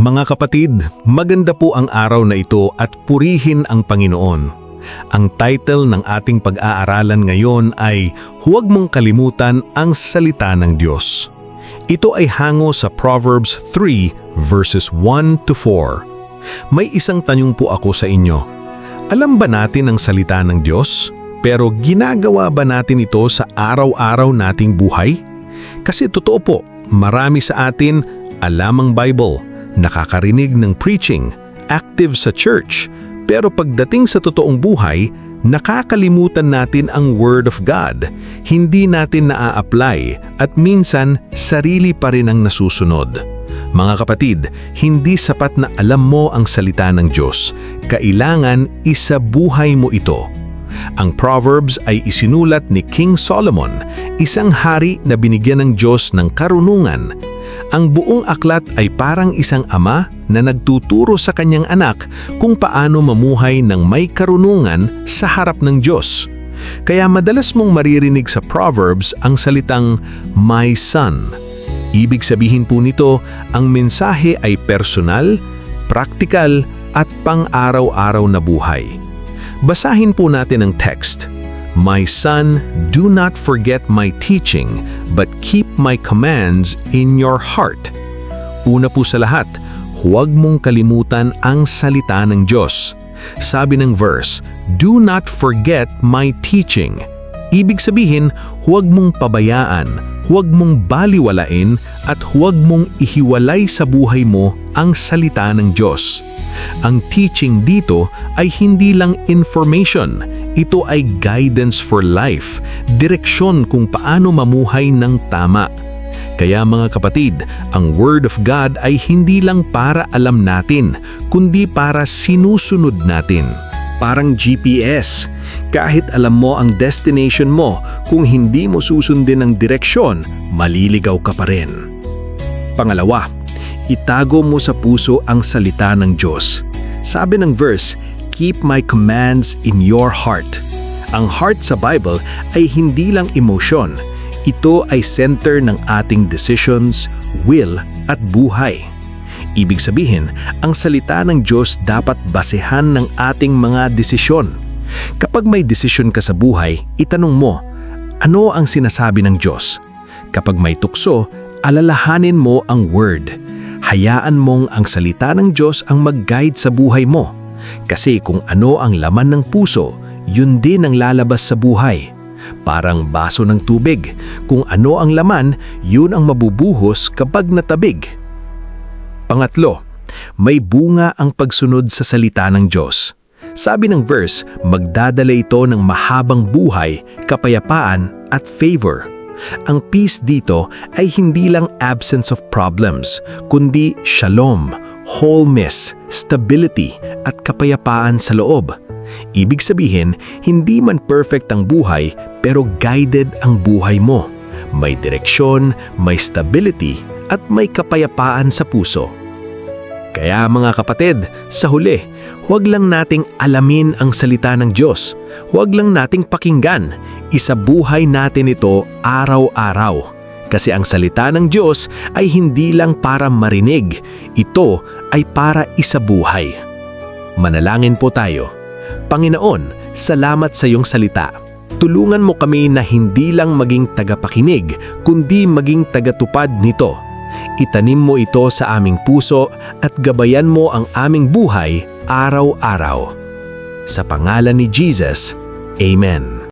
Mga kapatid, maganda po ang araw na ito at purihin ang Panginoon. Ang title ng ating pag-aaralan ngayon ay Huwag mong kalimutan ang salita ng Diyos. Ito ay hango sa Proverbs 3 verses 1 to 4. May isang tanong po ako sa inyo. Alam ba natin ang salita ng Diyos? Pero ginagawa ba natin ito sa araw-araw nating buhay? Kasi totoo po, marami sa atin alam ang Bible, nakakarinig ng preaching, active sa church, pero pagdating sa totoong buhay, nakakalimutan natin ang Word of God. Hindi natin naa-apply at minsan sarili pa rin ang nasusunod. Mga kapatid, hindi sapat na alam mo ang salita ng Diyos. Kailangan isabuhay mo ito. Ang Proverbs ay isinulat ni King Solomon, isang hari na binigyan ng Diyos ng karunungan. Ang buong aklat ay parang isang ama na nagtuturo sa kanyang anak kung paano mamuhay ng may karunungan sa harap ng Diyos. Kaya madalas mong maririnig sa Proverbs ang salitang, "My son." Ibig sabihin po nito, ang mensahe ay personal, praktikal at pang-araw-araw na buhay. Basahin po natin ang text. "My son, do not forget my teaching, but keep my commands in your heart." Una po sa lahat, huwag mong kalimutan ang salita ng Diyos. Sabi ng verse, "Do not forget my teaching." Ibig sabihin, huwag mong pabayaan, huwag mong baliwalain, at huwag mong ihiwalay sa buhay mo ang salita ng Diyos. Ang teaching dito ay hindi lang information, ito ay guidance for life, direksyon kung paano mamuhay ng tama. Kaya mga kapatid, ang Word of God ay hindi lang para alam natin, kundi para sinusunod natin. Parang GPS, kahit alam mo ang destination mo, kung hindi mo susundin ang direksyon, maliligaw ka pa rin. Pangalawa, itago mo sa puso ang salita ng Diyos. Sabi ng verse, "Keep my commands in your heart." Ang heart sa Bible ay hindi lang emosyon. Ito ay center ng ating decisions, will, at buhay. Ibig sabihin, ang salita ng Diyos dapat basehan ng ating mga desisyon. Kapag may desisyon ka sa buhay, itanong mo, ano ang sinasabi ng Diyos? Kapag may tukso, alalahanin mo ang Word. Hayaan mong ang salita ng Diyos ang mag-guide sa buhay mo. Kasi kung ano ang laman ng puso, yun din ang lalabas sa buhay. Parang baso ng tubig. Kung ano ang laman, yun ang mabubuhos kapag natabig. Pangatlo, may bunga ang pagsunod sa salita ng Diyos. Sabi ng verse, magdadala ito ng mahabang buhay, kapayapaan at favor. Ang peace dito ay hindi lang absence of problems, kundi shalom, wholeness, stability at kapayapaan sa loob. Ibig sabihin, hindi man perfect ang buhay, pero guided ang buhay mo. May direksyon, may stability at may kapayapaan sa puso. Kaya mga kapatid, sa huli, huwag lang nating alamin ang salita ng Diyos. Huwag lang nating pakinggan. Isabuhay natin ito araw-araw. Kasi ang salita ng Diyos ay hindi lang para marinig. Ito ay para isabuhay. Manalangin po tayo. Panginoon, salamat sa iyong salita. Tulungan mo kami na hindi lang maging tagapakinig, kundi maging tagatupad nito. Itanim mo ito sa aming puso at gabayan mo ang aming buhay araw-araw. Sa pangalan ni Jesus, Amen.